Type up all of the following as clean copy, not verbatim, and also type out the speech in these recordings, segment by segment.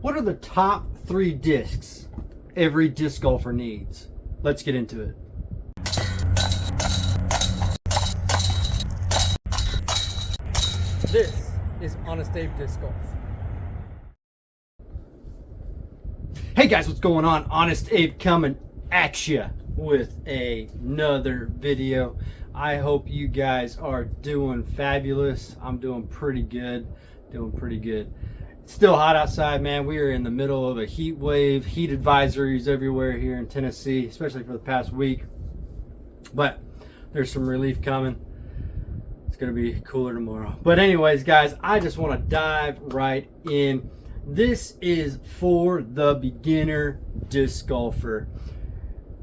What are the top 3 discs every disc golfer needs? Let's get into it. This is Honest Abe Disc Golf. Hey guys, what's going on? Honest Abe coming at you with another video. I hope you guys are doing fabulous. I'm doing pretty good. It's still hot outside, man. We are in the middle of a heat wave. Heat advisories everywhere here in Tennessee, especially for the past week. But there's some relief coming. It's going to be cooler tomorrow. But anyways, guys, I just want to dive right in. This is for the beginner disc golfer.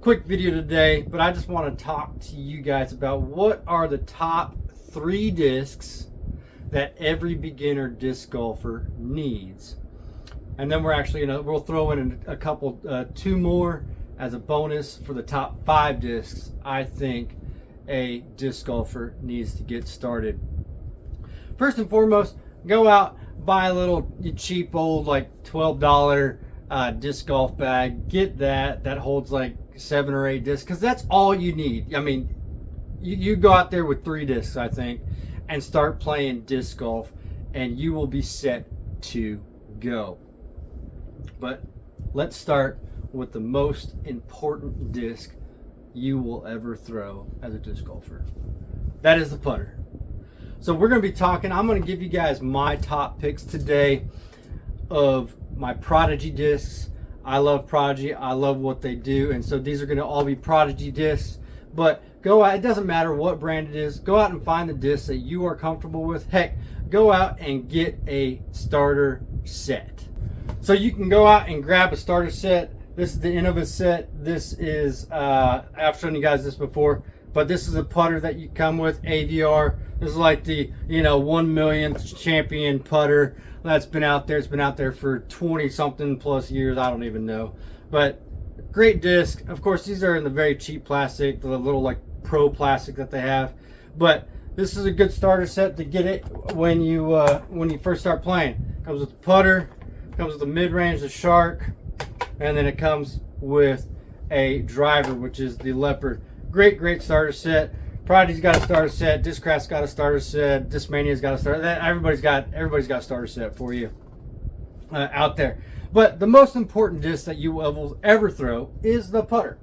Quick video today, but I just want to talk to you guys about what are the top 3 discs that every beginner disc golfer needs. And then we're actually we'll throw in a couple, 2 more as a bonus for the top 5 discs I think a disc golfer needs to get started. First and foremost, go out, buy a little cheap old like $12 disc golf bag. Get that holds like 7 or 8 discs, because that's all you need. I mean, you go out there with 3 discs, I think, and start playing disc golf, and you will be set to go. But let's start with the most important disc you will ever throw as a disc golfer. That is the putter. So we're going to be talking, I'm going to give you guys my top picks today of my Prodigy discs. I love Prodigy. I love what they do. And so these are going to all be Prodigy discs. But go out, it doesn't matter what brand it is. Go out and find the discs that you are comfortable with. Heck, go out and get a starter set. So you can go out and grab a starter set. This is the Innova set. This is, I've shown you guys this before, but this is a putter that you come with, AVR. This is like the, 1 millionth champion putter that's been out there. It's been out there for 20 something plus years. I don't even know, but great disc. Of course, these are in the very cheap plastic, the little like pro plastic that they have. But this is a good starter set to get it when you first start playing. Comes with the putter, comes with the mid-range, the Shark, and then it comes with a driver, which is the Leopard. Great starter set. Prodigy's got a starter set. Discraft's got a starter set. Discmania's got a starter. Everybody's got a starter set for you out there. But the most important disc that you will ever throw is the putter.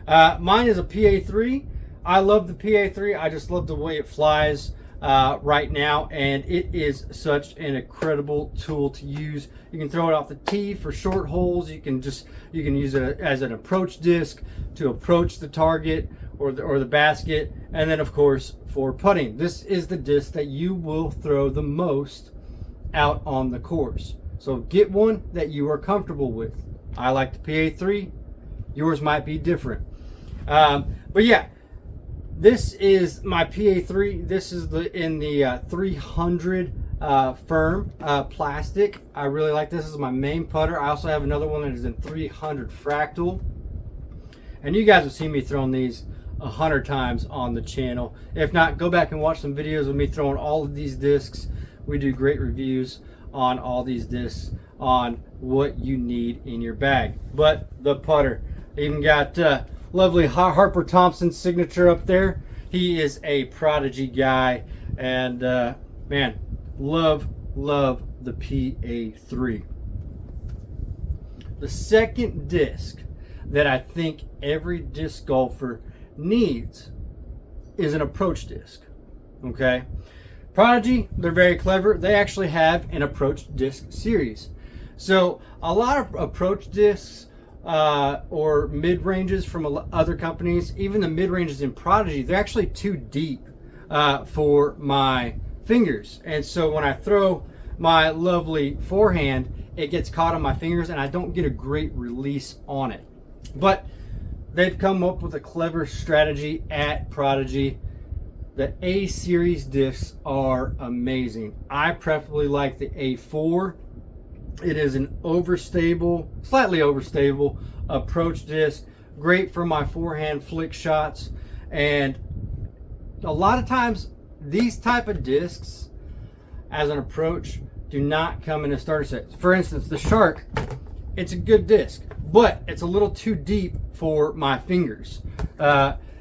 Mine is a PA3. I love the PA3. I just love the way it flies right now, and it is such an incredible tool to use. You can throw it off the tee for short holes. You can use it as an approach disc to approach the target or the basket, and then of course for putting. This is the disc that you will throw the most out on the course. So get one that you are comfortable with. I like the PA3. Yours might be different. But yeah, this is my PA3. This is in the 300 firm plastic. I really like this. This is my main putter. I also have another one that is in 300 fractal. And you guys have seen me throwing these 100 times on the channel. If not, go back and watch some videos of me throwing all of these discs. We do great reviews on all these discs on what you need in your bag. But the putter, even got lovely Harper Thompson signature up there. He is a Prodigy guy, and man, love the PA3. The second disc that I think every disc golfer needs is an approach disc. Okay, Prodigy, they're very clever. They actually have an approach disc series. So a lot of approach discs or mid-ranges from other companies, even the mid-ranges in Prodigy, they're actually too deep for my fingers. And so when I throw my lovely forehand, it gets caught on my fingers and I don't get a great release on it. But they've come up with a clever strategy at Prodigy. The A series discs are amazing. I preferably like the A4. It is an slightly overstable approach disc. Great for my forehand flick shots. And a lot of times these type of discs as an approach do not come in a starter set. For instance, the Shark, it's a good disc, but it's a little too deep for my fingers.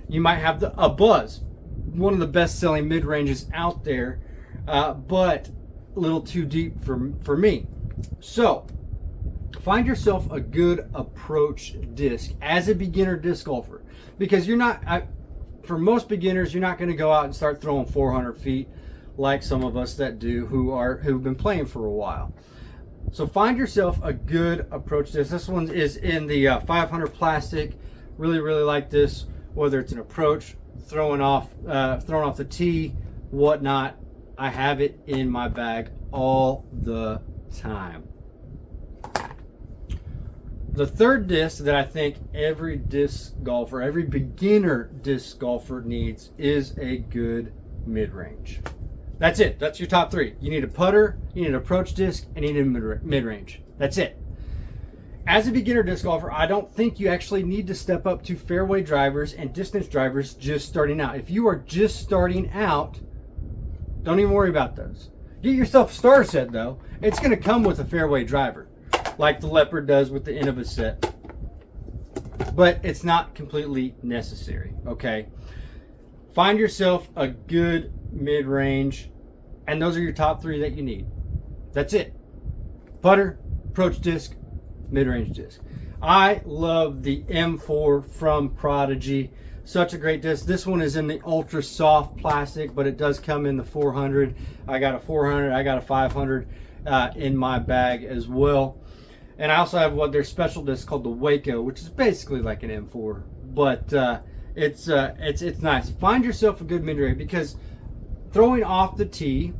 You might have a Buzz, one of the best selling mid-ranges out there, but a little too deep for me. So find yourself a good approach disc as a beginner disc golfer, because you're not, for most beginners, you're not going to go out and start throwing 400 feet like some of us that do who've been playing for a while. So find yourself a good approach disc. This one is in the 500 plastic. Really like this, whether it's an approach, throwing off the tee, whatnot. I have it in my bag all the time. The third disc that I think every disc golfer, every beginner disc golfer needs is a good mid-range. That's it. That's your top three. You need a putter, you need an approach disc, and you need a mid-range. That's it. As a beginner disc golfer, I don't think you actually need to step up to fairway drivers and distance drivers just starting out. If you are just starting out, don't even worry about those. Get yourself a starter set though. It's going to come with a fairway driver, like the Leopard does with the Innova set. But it's not completely necessary, okay? Find yourself a good mid-range, and those are your top three that you need. That's it. Putter, approach disc, mid-range disc. I love the M4 from Prodigy. Such a great disc. This one is in the ultra soft plastic, but it does come in the 400. I got a 400, I got a 500 in my bag as well. And I also have what their special disc called the Waco, which is basically like an M4, but it's nice. Find yourself a good mid-range, because throwing off the tee,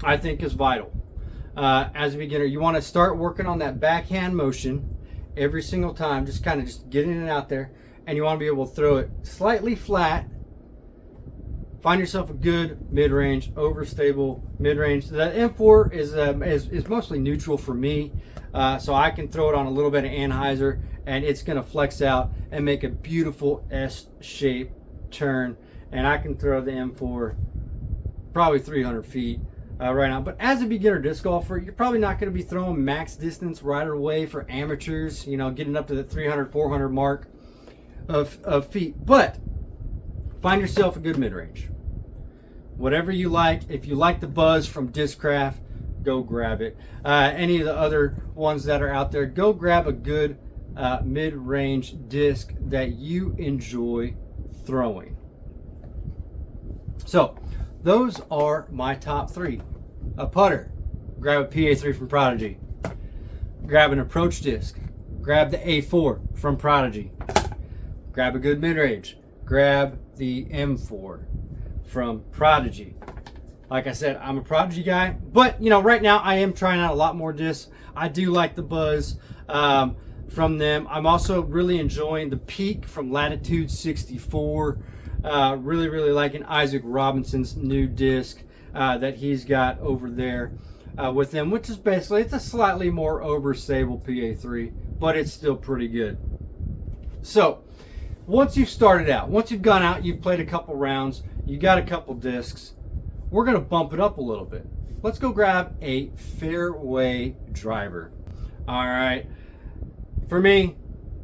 I think, is vital. As a beginner, you want to start working on that backhand motion every single time, just kind of just getting it out there, and you want to be able to throw it slightly flat. Find yourself a good mid-range, overstable mid-range. The M4 is mostly neutral for me, so I can throw it on a little bit of anhyzer, and it's going to flex out and make a beautiful S-shaped turn. And I can throw the M4 probably 300 feet right now. But as a beginner disc golfer, you're probably not going to be throwing max distance right away for amateurs, you know, getting up to the 300, 400 mark of feet. But find yourself a good mid-range. Whatever you like. If you like the Buzz from Discraft, go grab it. Any of the other ones that are out there, go grab a good mid-range disc that you enjoy throwing. So those are my top three. A putter, grab a PA3 from Prodigy. Grab an approach disc, grab the A4 from Prodigy. Grab a good mid-range, grab the M4 from Prodigy. Like I said, I'm a Prodigy guy, but you know, right now I am trying out a lot more discs. I do like the Buzz from them. I'm also really enjoying the Peak from Latitude 64. Really liking Isaac Robinson's new disc that he's got over there with them, which is basically, it's a slightly more overstable PA3, but it's still pretty good. So once you've started out, once you've gone out, you've played a couple rounds, you got a couple discs, we're going to bump it up a little bit. Let's go grab a fairway driver. All right. For me,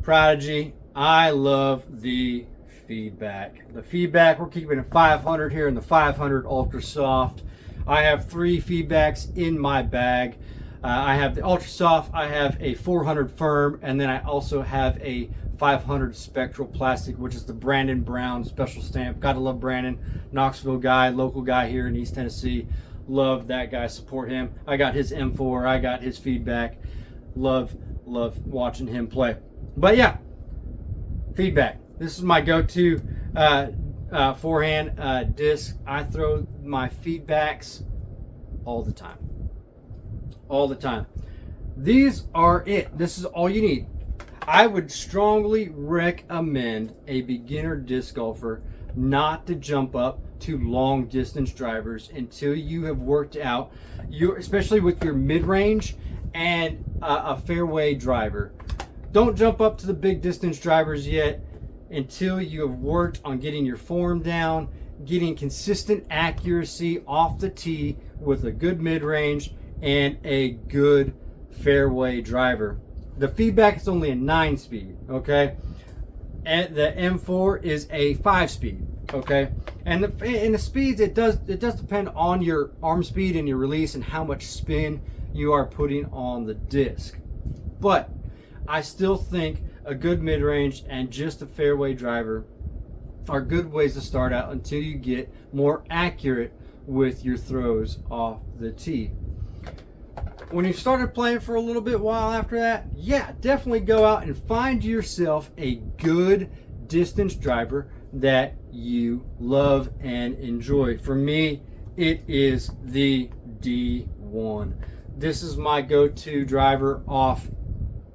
Prodigy, I love the feedback. The feedback, we're keeping it 500 here in the 500 Ultra Soft. I have 3 feedbacks in my bag. I have the Ultra Soft, I have a 400 Firm, and then I also have a 500 Spectral Plastic, which is the Brandon Brown special stamp. Gotta love Brandon, Knoxville guy, local guy here in East Tennessee. Love that guy, support him. I got his M4, I got his feedback. Love watching him play. But yeah, feedback. This is my go-to forehand disc. I throw my feedbacks all the time. All the time. These are it. This is all you need. I would strongly recommend a beginner disc golfer not to jump up to long distance drivers until you have worked out, especially with your mid-range and a fairway driver. Don't jump up to the big distance drivers yet until you have worked on getting your form down, getting consistent accuracy off the tee with a good mid-range and a good fairway driver. The feedback is only a 9-speed, okay? And the M4 is a 5-speed, okay? And the speeds, it does depend on your arm speed and your release and how much spin you are putting on the disc. But I still think a good mid-range and just a fairway driver are good ways to start out until you get more accurate with your throws off the tee. When you started playing for a little bit while after that, yeah, definitely go out and find yourself a good distance driver that you love and enjoy. For me, it is the D1. This is my go-to driver off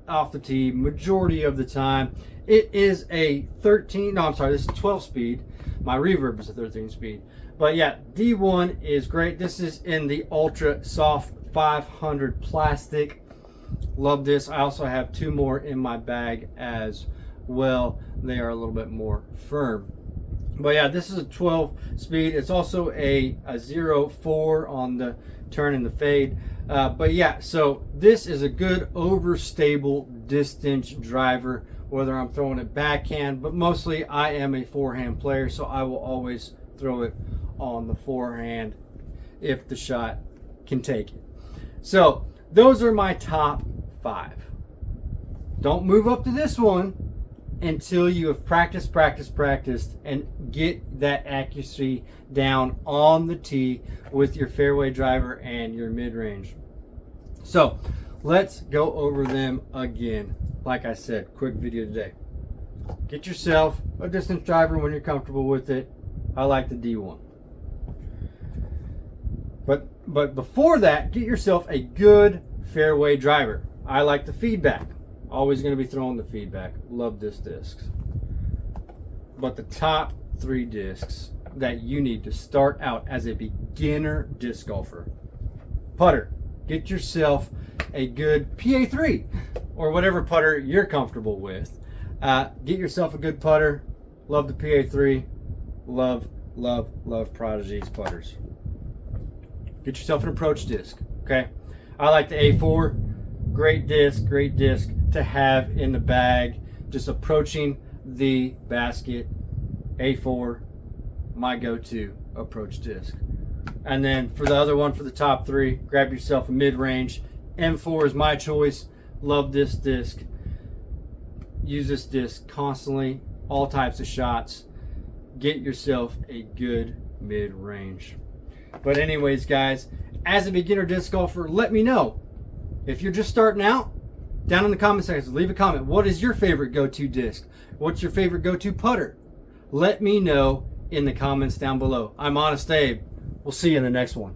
the tee majority of the time. It is a 12 speed. My reverb is a 13 speed. But yeah, D1 is great. This is in the Ultra Soft 500 plastic. Love this. I also have 2 more in my bag as well. They are a little bit more firm. But yeah, this is a 12 speed. It's also a 0.4 on the turn and the fade. But yeah, so this is a good overstable distance driver, whether I'm throwing it backhand, but mostly I am a forehand player, so I will always throw it on the forehand if the shot can take it. So those are my top 5. Don't move up to this one until you have practiced and get that accuracy down on the tee with your fairway driver and your mid-range. So let's go over them again. Like I said, quick video today. Get yourself a distance driver when you're comfortable with it. I like the D1. But before that, get yourself a good fairway driver. I like the feedback. Always going to be throwing the feedback. Love this disc. But the top 3 discs that you need to start out as a beginner disc golfer. Putter. Get yourself a good PA3 or whatever putter you're comfortable with. Get yourself a good putter. Love the PA3. Love Prodigy's putters. Get yourself an approach disc, okay? I like the A4. Great disc to have in the bag. Just approaching the basket. A4, my go-to approach disc. And then for the other one, for the top 3, grab yourself a mid-range. M4 is my choice. Love this disc. Use this disc constantly, all types of shots. Get yourself a good mid-range. But anyways, guys, as a beginner disc golfer, let me know. If you're just starting out, down in the comment section, leave a comment. What is your favorite go-to disc? What's your favorite go-to putter? Let me know in the comments down below. I'm Honest Abe. We'll see you in the next one.